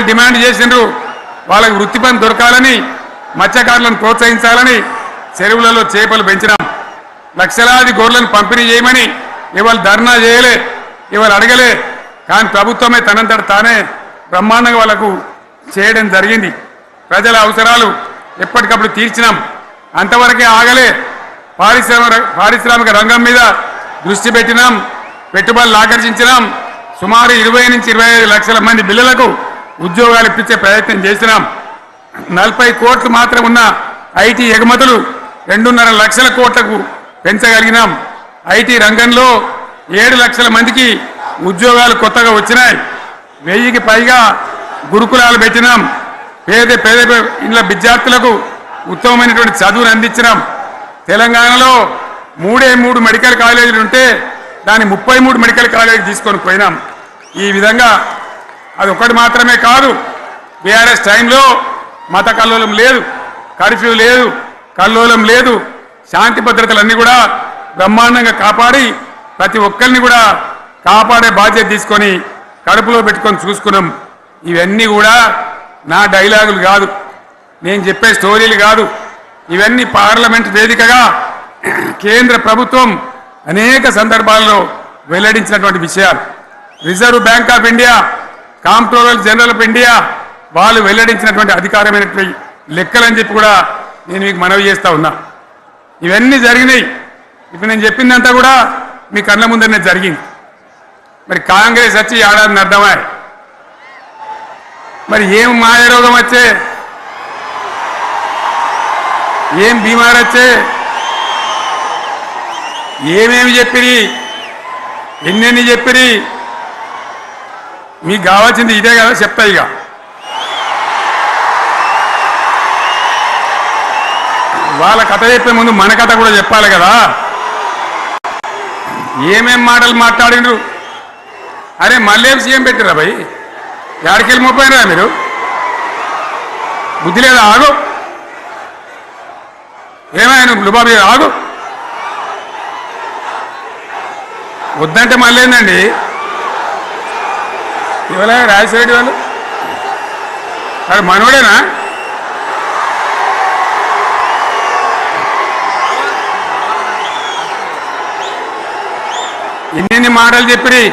demand చేసిండ్రు వాళ్ళకి వృత్తి పని దొరకాలని మత్స్యకారులను ప్రోత్సహించాలని చెరువులలో చేపలు పెంచినాం లక్షలాది గొర్రెలను పంపిణీ చేయమని ఇవాళ ధర్నా చేయలే ఇవాళ అడగలే కానీ ప్రభుత్వమే తనంతట తానే బ్రహ్మాండంగా వాళ్ళకు చేయడం జరిగింది ప్రజల అవసరాలు ఎప్పటికప్పుడు తీర్చినాం అంతవరకే ఆగలే పారిశ్రామిక రంగం మీద దృష్టి పెట్టినాం పెట్టుబడులు ఆకర్షించినాం సుమారు 20 నుంచి 25 లక్షల మంది పిల్లలకు ఉద్యోగాలు ఇప్పించే ప్రయత్నం చేసినాం 40 కోట్లు మాత్రం ఉన్న ఐటీ ఎగుమతులు 2.5 లక్షల కోట్లకు పెంచగలిగినాం ఐటీ రంగంలో 7 లక్షల మందికి ఉద్యోగాలు కొత్తగా వచ్చినాయి 1000కి పైగా గురుకులాలు పెట్టినాం పేద ఇళ్ళ విద్యార్థులకు ఉత్తమమైనటువంటి చదువును అందించినాం తెలంగాణలో 3 మెడికల్ కాలేజీలు ఉంటే దాన్ని 33 మెడికల్ కాలేజీలు తీసుకొని పోయినాం ఈ విధంగా అది ఒకటి మాత్రమే కాదు బీఆర్ఎస్ టైంలో మత కల్లోలం లేదు కర్ఫ్యూ లేదు కల్లోలం లేదు శాంతి భద్రతలన్నీ కూడా బ్రహ్మాండంగా కాపాడి ప్రతి ఒక్కరిని కూడా కాపాడే బాధ్యత తీసుకొని కడుపులో పెట్టుకొని చూసుకున్నాం ఇవన్నీ కూడా నా డైలాగులు కాదు నేను చెప్పే స్టోరీలు కాదు ఇవన్నీ పార్లమెంట్ వేదికగా కేంద్ర ప్రభుత్వం అనేక సందర్భాల్లో వెల్లడించినటువంటి విషయాలు reserve bank of India comptroller general of India వాళ్ళు వెల్లడించినటువంటి అధికారమైనటువంటి లెక్కలని చెప్పి కూడా నేను మీకు మనవి చేస్తా ఉన్నా ఇవన్నీ జరిగినాయి ఇప్పుడు నేను చెప్పిందంతా కూడా మీ కళ్ళ ముందరనే జరిగింది మరి కాంగ్రెస్ వచ్చి ఏడాది అర్థమా మరి ఏం మాయరోగం వచ్చే ఏం బీమార్ వచ్చే ఏమేమి చెప్పిరి ఎన్నెన్ని చెప్పిరి మీకు కావాల్సింది ఇదే కదా చెప్తా ఇక వాళ్ళ కథ చెప్పే ముందు మన కథ కూడా చెప్పాలి కదా ఏమేం మాటలు మాట్లాడిండ్రు అరే మళ్ళీ సీఎం పెట్టిరా భయ్ యాడికెళ్ళి మోపోయినరా మీరు బుద్ధి లేదా ఆగు ఏమైనా లుబాబీ ఆగు వద్దంటే మళ్ళీ ఏందండి ఇవాళ రాజశేఖర వాళ్ళు అది మనోడేనా ఎన్ని మాటలు చెప్పి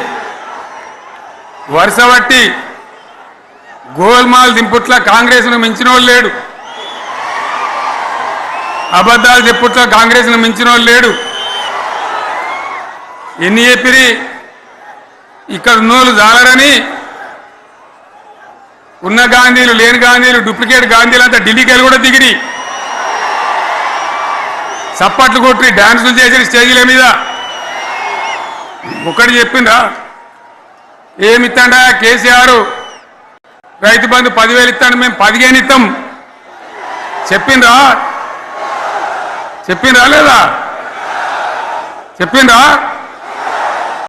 వరుస బట్టి గోల్మాల్ దింపుట్ల కాంగ్రెస్ను మించిన వాళ్ళు లేడు అబద్ధాలు చెప్పుట్ల కాంగ్రెస్ను మించిన వాళ్ళు లేడు ఎన్ని చెప్పిరి ఇక్కడ ఉన్నోళ్ళు జాలరని ఉన్న గాంధీలు లేని గాంధీలు డూప్లికేట్ గాంధీలు అంతా ఢిల్లీకి వెళ్ళి కూడా దిగిరి చప్పట్లు కొట్టి డాన్సులు చేసి స్టేజీల మీద ఒకటి చెప్పిండ్రా ఏమిత్తాడా కేసీఆర్ రైతు బంధు 10,000 ఇస్తాడు మేము 15 ఇస్తాం చెప్పిండ్రా లేదా చెప్పిండ్రా